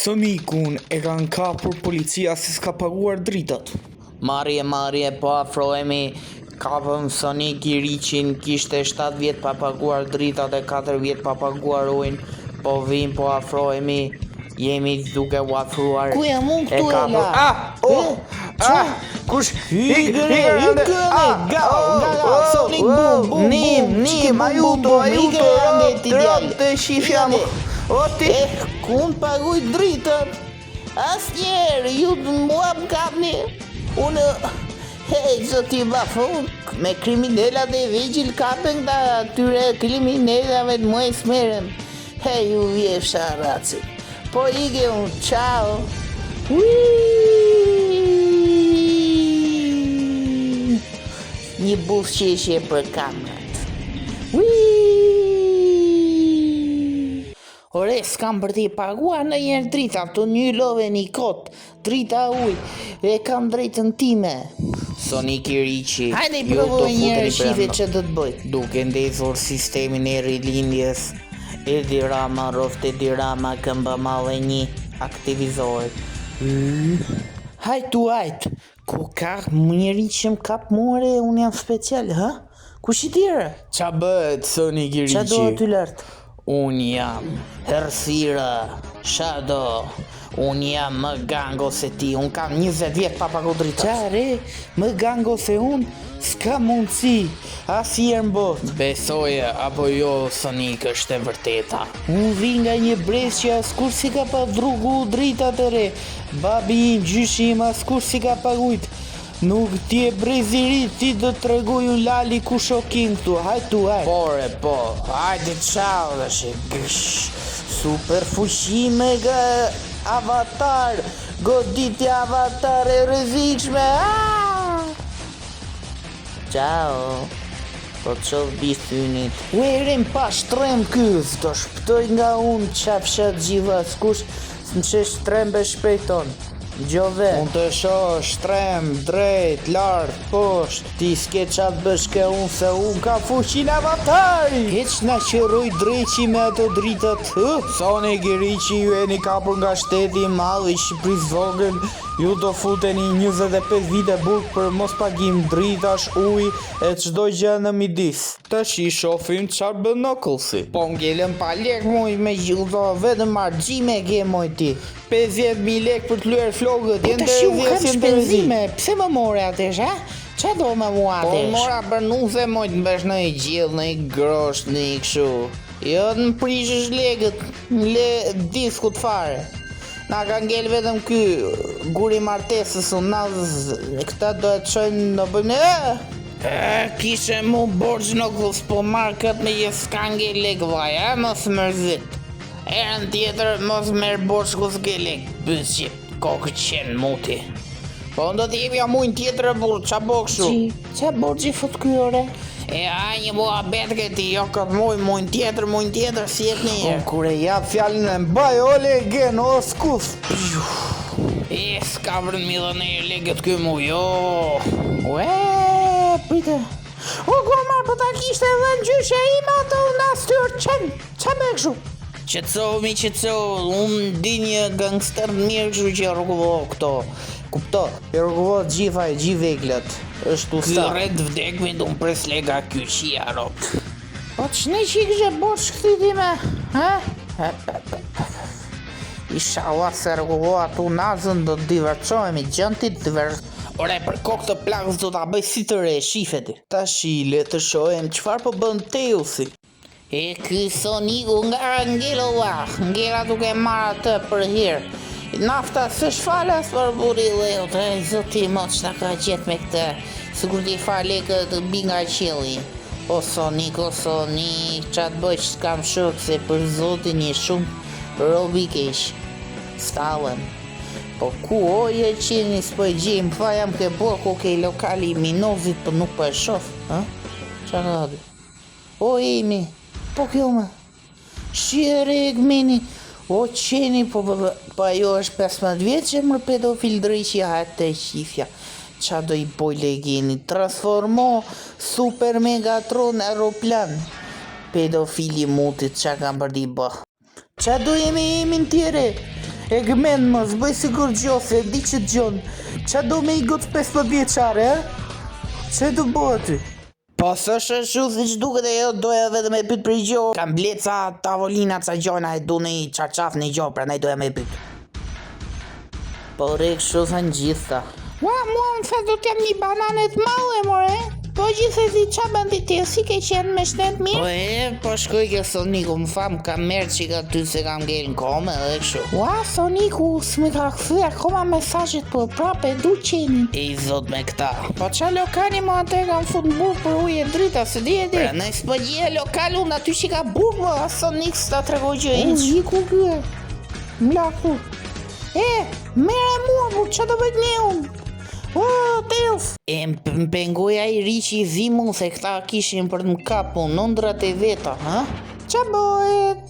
Sonikun e kanë kapur policia se s'ka paguar dritat. Marje, po afrohemi. Kapëm Sonik i Riqin, kishte 7 vjet pa paguar dritat e 4 vjet pa paguar ujin. Po vim, po afrohemi. Jemi duke u afruar. Ku jam unë këtu e la? Kush? Sonik bum, Nim, ajuto, të shifjam. O ti, ku më paguj dritën? Asnjëherë, ju mua më kapni. Unë, zoti bafun, me kriminalat e vegjël kapen këta atyre kriminalave të muaj smerem. Ju vjefsha raci. Po ige unë, ciao. Një bufqeshje për kamrat. Ore, s'kam për t'i paguar në njerë drita, të një love një kot, drita uj, e kam drejtën time. Sonik i Riqi. Hajde i provoj njerë shife që do të bëj. Duke ndezur sistemin e rilindjes, Edi Rama, rofte Edi Rama, këmba male 1, aktivizohet. Hajt, ku ka njeri që më kap more, unë jam special, ha? Kush i tjere? Qa bëhet Sonik i Riqi? Qa do aty lartë? Unë jam Hersira, Shadow, unë jam më gango se ti, unë kam 20 vjet pa pagu dritat. Qare, më gango se unë, s'ka mundësi, asnjëherë në botë. Besoje apo jo, Sonik është e vërteta. Unë vi nga një brez që askur si ka pa drugu dritat e re. Babi im, gjyshi im, askur si ka pagujt. Nuk ti e brez i ri, ti do të regoj u lali ku shokin këtu, hajtu. Pore, po, hajde qau dhe Super fuqi mega avatar, goditja avatar e rrezikshme. Ciao. Po të qovë bithynit. Uerim pa shtrem këz, do shpëtoj nga unë qafshat gjiva, s'kush në që shtrembe shpejton. Gjove. Unë të shoh shtrem, drejt, lart, posht. Ti s'ke qatë bëshke unë se unë ka fuqin avatari. Keq na qëroj dreqi me ato dritat. Sonik i Riqi, ju e një kapur nga shteti i madh i Shqipërisë vogël. Ju do futeni 25 vite burg për mos pagim dritash, uj e çdo gjë në midis. Tash i shohim çfarë bën Knucklesi. Po ngelën pa lek muj me gjitho, vetëm argjime ke moj ti. 50.000 lek për të lyer flokët, jenë të rëzjesin të rëzime. Pse më more atesh, ha? Qa do me mua atesh? Po mora për nuze moj të mbesh në i gjithë, në i grosht, në i këshu. Jo të më prishësh legët, në diskut fare. Na ka ngell vetëm ky guri martesës unë nazës, këta do e të qojnë në bëjnë. Kishe mu borç në kus, po marrë këtë me jesë s'ka ngell legë vaj, mos mërzit. Erën tjetër mos merë borç kus ke legë, bëzqip, kokë qenë muti. Po ndo t'jepja mujnë tjetër e burë, qa bo këshu? Qa borçi fut kyore? A një bua betke ti, jo këtë mujnë tjetër, si jetë një herë. Kure jap fjallin e mbaj, ole gen, o skuf. S'ka vërën mi dhe në e legët këj mu, jo. Prite. O, gomar, po ta kishte edhe në gjyshe ima ato në astyrë qenë. Qa me këshu? Qetso, unë di një gangster të mirë këshu që rrukovo këto. Kupto, i rrukovo gjitha e gjithë veglët. Është usta. Ky red vdekmi du më pres lega kyqia, rop. Po të shne që i kështë borç këtiti me, ha? Isha se rrukovo atu nazën do të divercohemi, gjëntit Ore, për kokë të plakës do t'a bëj si të re, shifeti. Ta shile të shohem qëfar po bën Teusi. Ky Soniku nga ngela duke marrë atë për herë. Nafta së shfalas për buri dhe të zoti mo që ta ka gjetë me këtë. Sigur t'i fale këtë bi nga qeli. O Sonik, qatë bëj që s'kam shok se për zotin një shumë robi kesh. Stalën. Po ku oje qeni s'po e gjim, fa jam ke boku ke lokali i Minozit për nuk për e shof, ha? Qa ka dhe? O imi, po kjo me, shire e gmini, o qeni, po jo është 15 vjetë që më pedofil drejqi hajtë të qifja. Qa do i boj legeni, transformo Super Megatron aeroplan. Pedofili mutit qa kam bërdi bë. Qa do jemi në tjere? E gëmen më, zbëj sigur gjose, di që gjon. Qa do me i gotë 15 vjeqare, e? Që do bëhe ty? Po s'është shu si që duket e jo doja vetëm e pyt për i gjo. Kam blet ca tavolina ca gjojna e du në i qarqaf në i gjo, pra ne doja me pyt. Po rek shu sa në gjitha. Ua, mua më tha do t'jam një bananet male, more. Po gjithsesi qa bëndi ti, si ke qenë me shtet mirë? Po shkoj ke Soniku, më fam ka merë që ka ty se kam gjerë në kome dhe kështu. Ua, Soniku, s'me ka këthy akoma mesazhet për prape, du qenin. E i zot me këta. Po qa lokali mu atë kam fut në burg për ujë e drita, se di e di. Pra në s'po gjie lokal unë aty që ka burg më, a Sonik s'ta tregoj që U, iq. jiku kye, mlaku. Mere mua, bu, qa do bëjt një unë? O, Teos! E më pengoja i riqi i zimu se këta kishin për të më kapu nëndrat e veta, ha? Qa bëhet?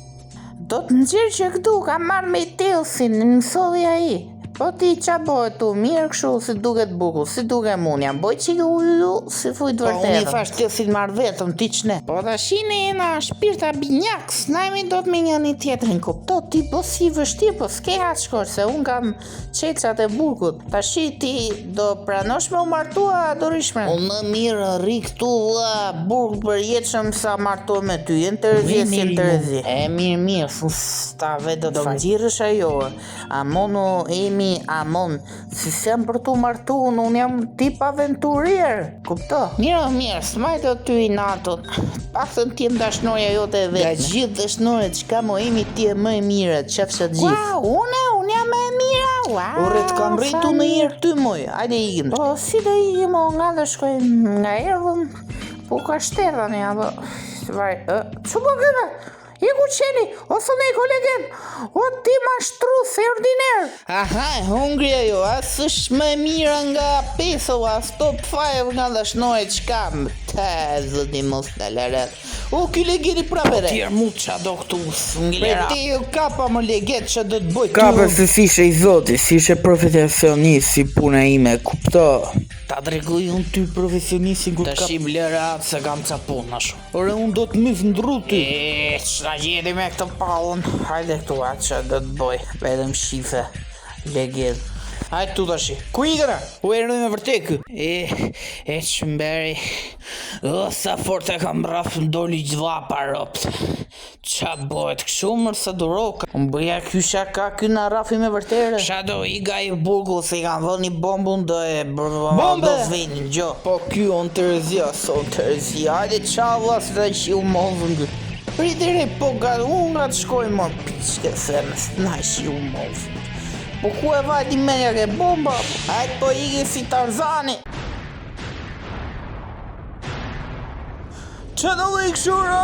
Do të nxirë që këtu, ka marrë me Teosin, në mësodhi ai. Po ti qa bëhet tu, mirë këshu, si duket buku, si duket mun, jam bëjt që u si fujt Po unë i vërtetën. thash Teosin marrë vetëm, ti qne? Po da shine jena shpirta binjaks, najmi do të me një një tjetërin kupto, ti po si vështirë, po s'ke atë shkosh, se unë kam qecat e burgut. Ta shi ti do pranosh me u martua dorishme. Unë më mirë rri këtu burg për jetëshëm sa martu me ty, jenë të rëzje si në të rëzje. E mirë, sta vetë do më gjirësh ajo, Amonu emi Amon, si sem për tu martu, unë jam tip aventurier, kupto? Mirë, s'majtë ty i natën, pak të t'jem dashnoja jote e Nga vetme. gjithë dëshnoret, qka mo emi ti e më e mire, qefshat gjithë. Ua, unë jam e mira, ua. Urret kam rritu sa në mirë. herë ty moj, ajde ikim. Po, si do i mo nga dhe shkojnë nga erdhën, po ka shterën ja, po, vaj, që po këve? I ku qeni, o thënë i kolegen, o ti ma shtrus e ordiner. Aha, e hungri ajo, as është më e mira nga peso, as top 5 nga dashnoret qkam. Ta, zëti mos në lëret. O, ky legeri prapere. Tjerë mu qa do këtu, Pre s'nglera. ti o kapa më leget që do të bëj Kape se si ishe i zoti, si ishe profesionist, si puna ime, kupto. Ta dregoj unë ty profesionisin ku Ta të shim lëra se kam ca punë ashu. Ore unë do të mis ndru ty. Ç'na gjeti me këtë pallën? Hajde këtu atë që do të bëj. Vedëm shife, leged. Hajde tu tash. Ku i gëna? U erë me vërtet kë? E çmberi. O sa fort e kam rraf ndoli gjlla paropt. Qa bëhet kështu mërë sa duroka? Unë bëja kysha ka ky na rafi me vërtere. Qa do i ga i burgu se i kanë dhënë një bombun do e Bombe! do s'vinin gjo. Po ky on të rëzja, son të rëzja. Hajde qa vlas dhe që u movën gë. Pritire po ga unë nga të shkoj më piqke femës. Na shi u movë. Po ku e vajti menja ke bomba? Hajde po ike si Tarzani. Që do dhe i këshura?